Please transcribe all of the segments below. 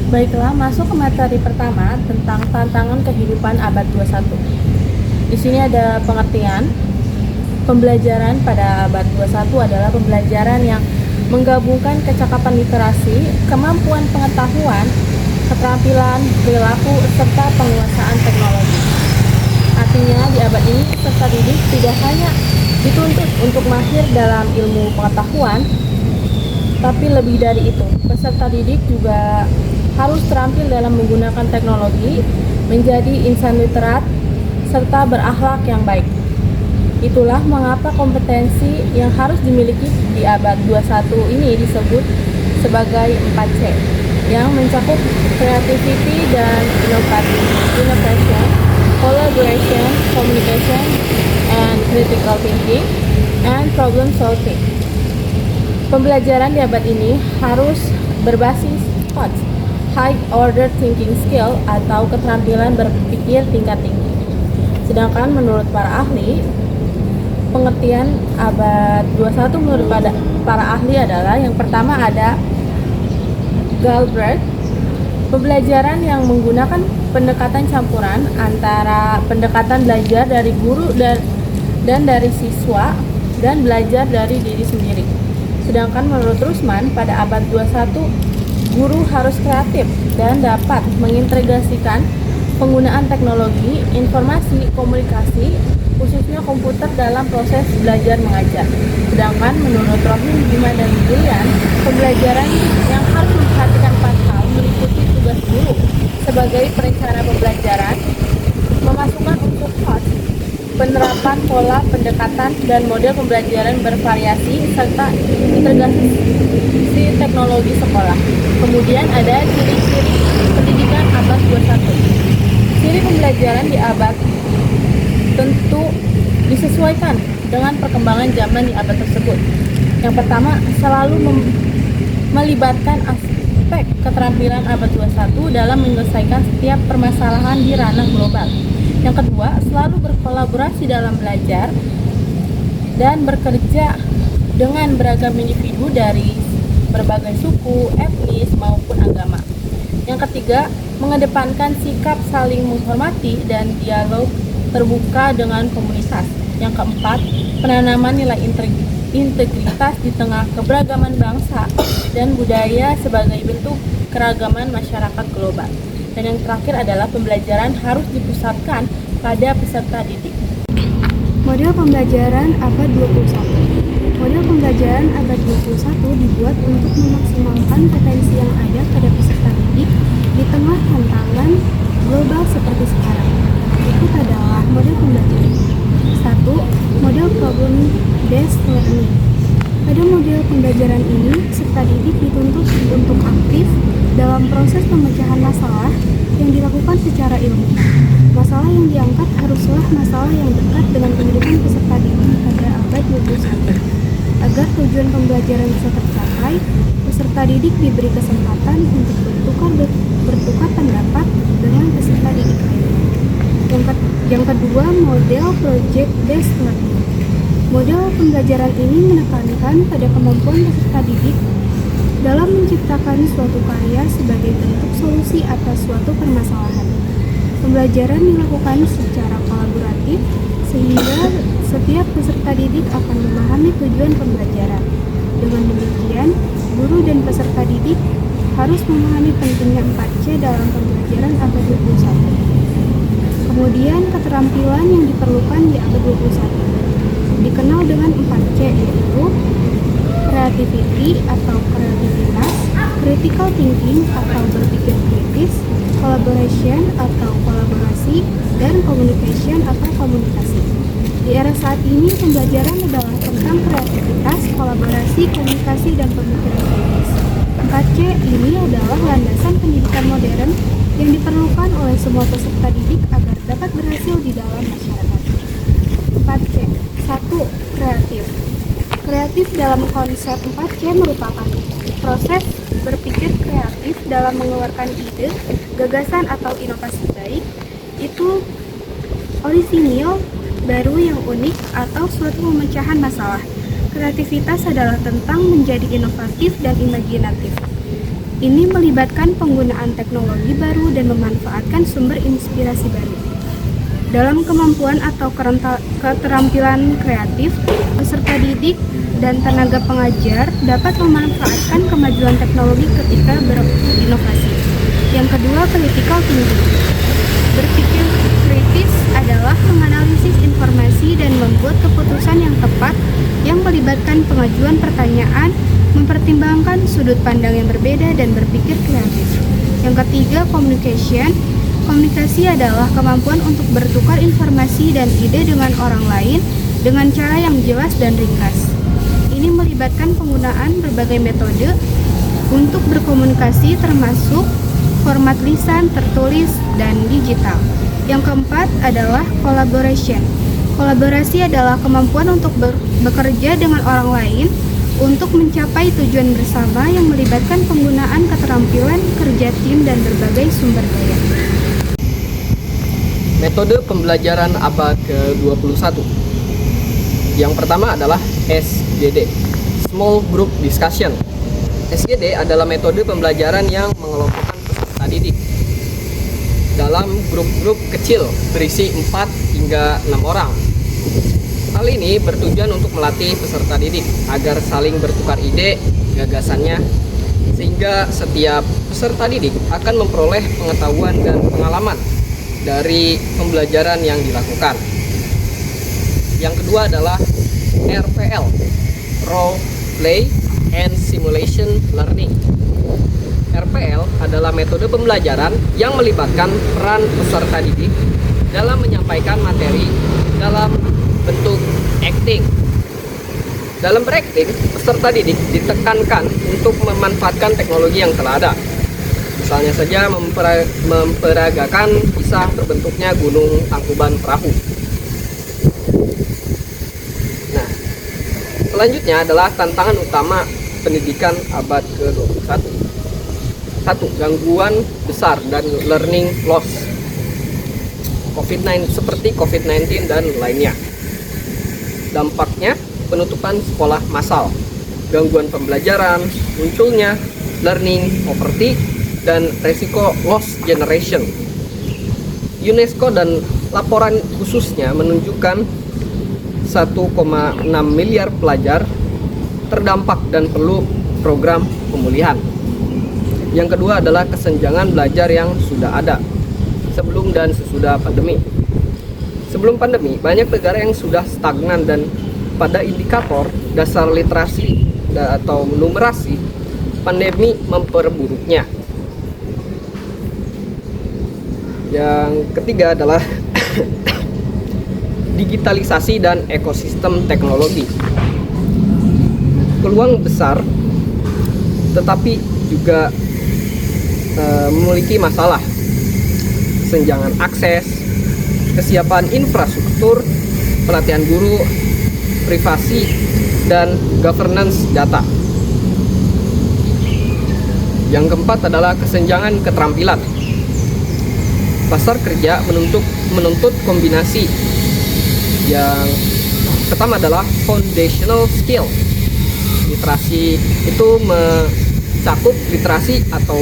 Baiklah, masuk ke materi pertama tentang tantangan kehidupan abad 21. Di sini ada pengertian. Pembelajaran pada abad 21 adalah pembelajaran yang menggabungkan kecakapan literasi, kemampuan pengetahuan, keterampilan, perilaku, serta penguasaan teknologi. Artinya, di abad ini peserta didik tidak hanya dituntut untuk mahir dalam ilmu pengetahuan, tapi lebih dari itu, peserta didik juga harus terampil dalam menggunakan teknologi, menjadi insan literat, serta berakhlak yang baik. Itulah mengapa kompetensi yang harus dimiliki di abad 21 ini disebut sebagai 4C, yang mencakup creativity dan innovation, collaboration, communication, and critical thinking, and problem solving. Pembelajaran di abad ini harus berbasis HOTS, High Order Thinking Skill, atau keterampilan berpikir tingkat tinggi. Sedangkan menurut para ahli, pengertian abad 21 menurut para ahli adalah yang pertama ada Galbraith, pembelajaran yang menggunakan pendekatan campuran antara pendekatan belajar dari guru dan dari siswa dan belajar dari diri sendiri. Sedangkan menurut Rusman, pada abad 21 guru harus kreatif dan dapat mengintegrasikan penggunaan teknologi, informasi, komunikasi, khususnya komputer dalam proses belajar mengajar. Sedangkan menurut Rohim, Bima, dan Julian, pembelajaran yang harus memperhatikan 4 hal meliputi tugas guru sebagai perencana pembelajaran, memasukkan unsur HOTS, penerapan pola pendekatan dan model pembelajaran bervariasi, serta integrasi teknologi sekolah. Kemudian ada ciri-ciri pendidikan abad 21. Ciri pembelajaran di abad tentu disesuaikan dengan perkembangan zaman di abad tersebut. Yang pertama, selalu melibatkan aspek keterampilan abad 21 dalam menyelesaikan setiap permasalahan di ranah global. Yang kedua, selalu berkolaborasi dalam belajar dan bekerja dengan beragam individu dari berbagai suku, etnis, maupun agama. Yang ketiga, mengedepankan sikap saling menghormati dan dialog terbuka dengan komunitas. Yang keempat, penanaman nilai integritas di tengah keberagaman bangsa dan budaya sebagai bentuk keragaman masyarakat global. Dan yang terakhir adalah pembelajaran harus dipusatkan pada peserta didik. Model pembelajaran abad 21. Model pembelajaran abad 21 dibuat untuk memaksimalkan potensi yang ada pada peserta didik di tengah tantangan global seperti sekarang. Berikut adalah model pembelajaran. 1. Model problem based learning. Pada model pembelajaran ini, peserta didik dituntut untuk aktif dalam proses pemecahan masalah yang dilakukan secara ilmiah. Masalah yang diangkat haruslah masalah yang dekat dengan kehidupan peserta didik pada abad 21. Agar tujuan pembelajaran bisa tercapai, peserta didik diberi kesempatan untuk bertukar pendapat dengan peserta didik lainnya. Yang kedua, model project based learning. Model pembelajaran ini menekankan pada kemampuan peserta didik dalam menciptakan suatu karya sebagai bentuk solusi atas suatu permasalahan. Pembelajaran dilakukan secara kolaboratif sehingga setiap peserta didik akan memahami tujuan pembelajaran. Dengan demikian, guru dan peserta didik harus memahami pentingnya 4C dalam pembelajaran abad 21. Kemudian, keterampilan yang diperlukan di abad 21 dikenal dengan 4C, yaitu creativity atau kreativitas, critical thinking atau berpikir kritis, collaboration atau kolaborasi, dan communication atau komunikasi. Di era saat ini, pembelajaran adalah tentang kreativitas, kolaborasi, komunikasi, dan pemikiran kritis. 4C ini adalah landasan pendidikan modern yang diperlukan oleh semua peserta didik agar dapat berhasil di dalam masyarakat. 4C. 1. Kreatif. Kreatif dalam konsep 4C merupakan proses berpikir kreatif dalam mengeluarkan ide, gagasan atau inovasi baik, itu orisinil, baru yang unik, atau suatu pemecahan masalah. Kreativitas adalah tentang menjadi inovatif dan imajinatif. Ini melibatkan penggunaan teknologi baru dan memanfaatkan sumber inspirasi baru. Dalam kemampuan atau keterampilan kreatif, peserta didik dan tenaga pengajar dapat memanfaatkan kemajuan teknologi ketika berinovasi. Yang kedua, critical thinking. Berpikir kritis adalah menganalisis informasi dan membuat keputusan yang tepat yang melibatkan pengajuan pertanyaan, mempertimbangkan sudut pandang yang berbeda, dan berpikir kreatif. Yang ketiga, communication. Komunikasi adalah kemampuan untuk bertukar informasi dan ide dengan orang lain dengan cara yang jelas dan ringkas. Ini melibatkan penggunaan berbagai metode untuk berkomunikasi termasuk format lisan, tertulis, dan digital. Yang keempat adalah collaboration. Kolaborasi adalah kemampuan untuk bekerja dengan orang lain untuk mencapai tujuan bersama yang melibatkan penggunaan keterampilan kerja tim dan berbagai sumber daya. Metode pembelajaran abad ke-21. Yang pertama adalah SGD, Small Group Discussion. SGD adalah metode pembelajaran yang mengelompokkan peserta didik dalam grup-grup kecil berisi 4 hingga 6 orang. Hal ini bertujuan untuk melatih peserta didik agar saling bertukar ide, gagasannya, sehingga setiap peserta didik akan memperoleh pengetahuan dan pengalaman dari pembelajaran yang dilakukan. Yang kedua adalah RPL, Role Play and Simulation Learning. RPL adalah metode pembelajaran yang melibatkan peran peserta didik dalam menyampaikan materi dalam bentuk acting. Dalam berakting, peserta didik ditekankan untuk memanfaatkan teknologi yang telah ada. Misalnya saja memperagakan kisah berbentuknya gunung tangkuban perahu. Nah, selanjutnya adalah tantangan utama pendidikan abad ke-21. 1. Gangguan besar dan learning loss. Seperti COVID-19 dan lainnya. Dampaknya penutupan sekolah massal, gangguan pembelajaran, munculnya learning poverty, dan resiko lost generation. UNESCO dan laporan khususnya menunjukkan 1,6 miliar pelajar terdampak dan perlu program pemulihan. Yang kedua adalah kesenjangan belajar yang sudah ada sebelum dan sesudah pandemi. Sebelum pandemi, banyak negara yang sudah stagnan dan pada indikator dasar literasi atau numerasi, pandemi memperburuknya. Yang ketiga adalah digitalisasi dan ekosistem teknologi. Peluang besar, tetapi juga memiliki masalah. Kesenjangan akses, kesiapan infrastruktur, pelatihan guru, privasi, dan governance data. Yang keempat adalah kesenjangan keterampilan. Pasar kerja menuntut kombinasi. Yang pertama adalah foundational skill. Literasi itu mencakup literasi atau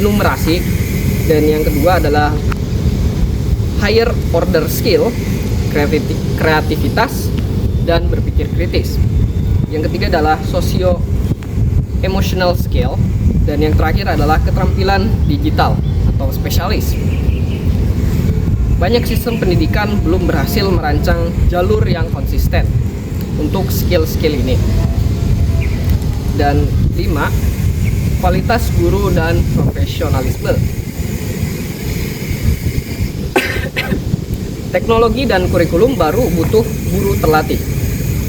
numerasi, dan yang kedua adalah higher order skill, kreativitas dan berpikir kritis. Yang ketiga adalah socio emotional skill, dan yang terakhir adalah keterampilan digital atau spesialis. Banyak sistem pendidikan belum berhasil merancang jalur yang konsisten untuk skill-skill ini. Dan 5, kualitas guru dan profesionalisme. Teknologi dan kurikulum baru butuh guru terlatih.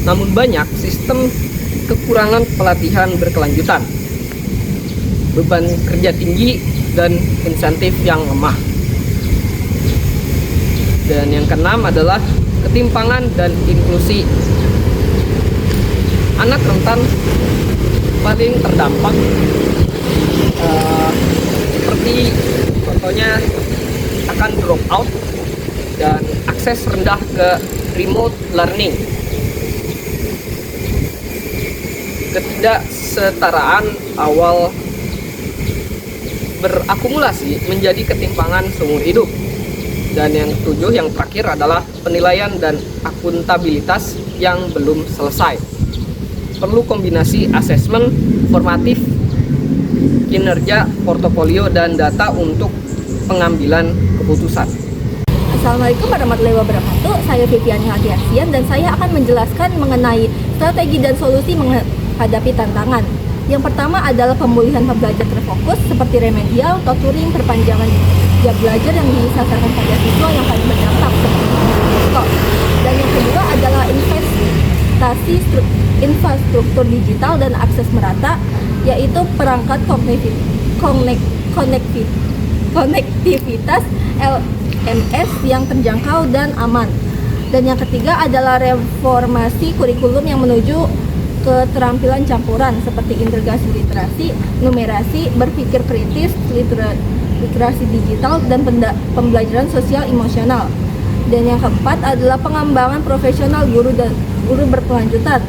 Namun banyak sistem kekurangan pelatihan berkelanjutan, beban kerja tinggi, dan insentif yang lemah. Dan yang keenam adalah ketimpangan dan inklusi. Anak rentan paling terdampak, seperti contohnya akan drop out dan akses rendah ke remote learning. Ketidaksetaraan awal berakumulasi menjadi ketimpangan seumur hidup. Dan yang ketujuh, yang terakhir adalah penilaian dan akuntabilitas yang belum selesai. Perlu kombinasi asesmen, formatif, kinerja, portofolio, dan data untuk pengambilan keputusan. Assalamualaikum warahmatullahi wabarakatuh. Saya Viviani Hadiasian dan saya akan menjelaskan mengenai strategi dan solusi menghadapi tantangan. Yang pertama adalah pemulihan pembelajar terfokus seperti remedial, tutoring, perpanjangan jam belajar yang disasarkan pada siswa yang paling berdampak seperti sekolah. Dan yang kedua adalah investasi infrastruktur digital dan akses merata, yaitu perangkat konektivitas LMS yang terjangkau dan aman. Dan yang ketiga adalah reformasi kurikulum yang menuju keterampilan campuran seperti integrasi literasi, numerasi, berpikir kritis, literasi digital, dan pembelajaran sosial emosional. Dan yang keempat adalah pengembangan profesional guru dan guru berkelanjutan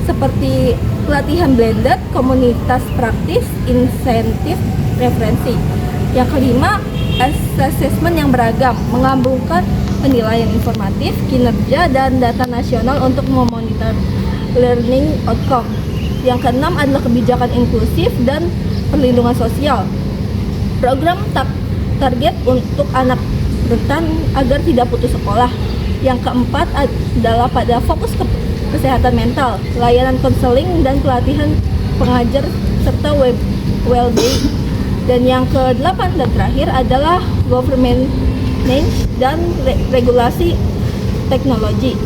seperti pelatihan blended, komunitas praktis, insentif, referensi. Yang kelima, assessment yang beragam, menggabungkan penilaian informatif, kinerja, dan data nasional untuk memonitor learning outcome. Yang keenam adalah kebijakan inklusif dan perlindungan sosial. Program target untuk anak rentan agar tidak putus sekolah. Yang keempat adalah pada fokus ke kesehatan mental, layanan konseling dan pelatihan pengajar serta well-being. Dan yang ke-8 dan terakhir adalah government dan regulasi teknologi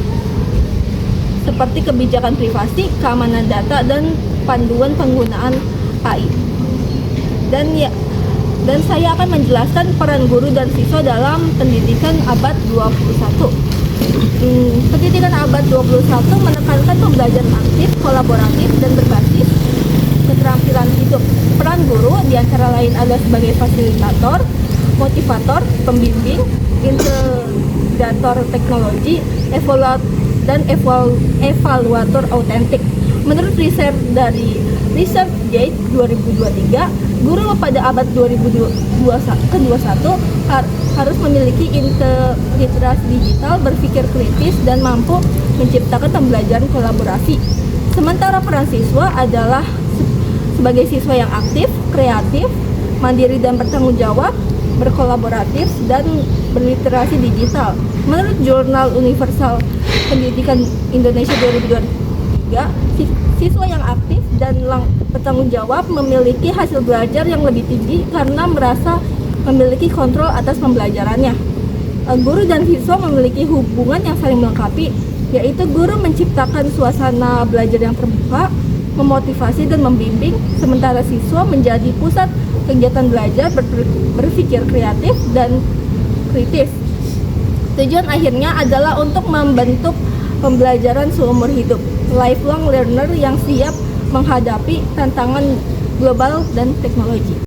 seperti kebijakan privasi, keamanan data, dan panduan penggunaan AI. Dan saya akan menjelaskan peran guru dan siswa dalam pendidikan abad 21. Pendidikan abad 21 menekankan pembelajaran aktif, kolaboratif, dan berbasis keterampilan hidup. Peran guru diantara lain adalah sebagai fasilitator, motivator, pembimbing, integrator teknologi, evaluator autentik. Menurut riset dari ResearchGate 2023, guru pada abad 2021 harus memiliki literasi digital, berpikir kritis, dan mampu menciptakan pembelajaran kolaborasi. Sementara peran siswa adalah sebagai siswa yang aktif, kreatif, mandiri, dan bertanggung jawab, berkolaboratif, dan berliterasi digital. Menurut Jurnal Universal Pendidikan Indonesia 2023, siswa yang aktif dan bertanggung jawab memiliki hasil belajar yang lebih tinggi karena merasa memiliki kontrol atas pembelajarannya. Guru dan siswa memiliki hubungan yang saling melengkapi, yaitu guru menciptakan suasana belajar yang terbuka, memotivasi dan membimbing, sementara siswa menjadi pusat kegiatan belajar, berpikir kreatif dan kritis. Tujuan akhirnya adalah untuk membentuk pembelajaran seumur hidup, lifelong learner yang siap menghadapi tantangan global dan teknologi.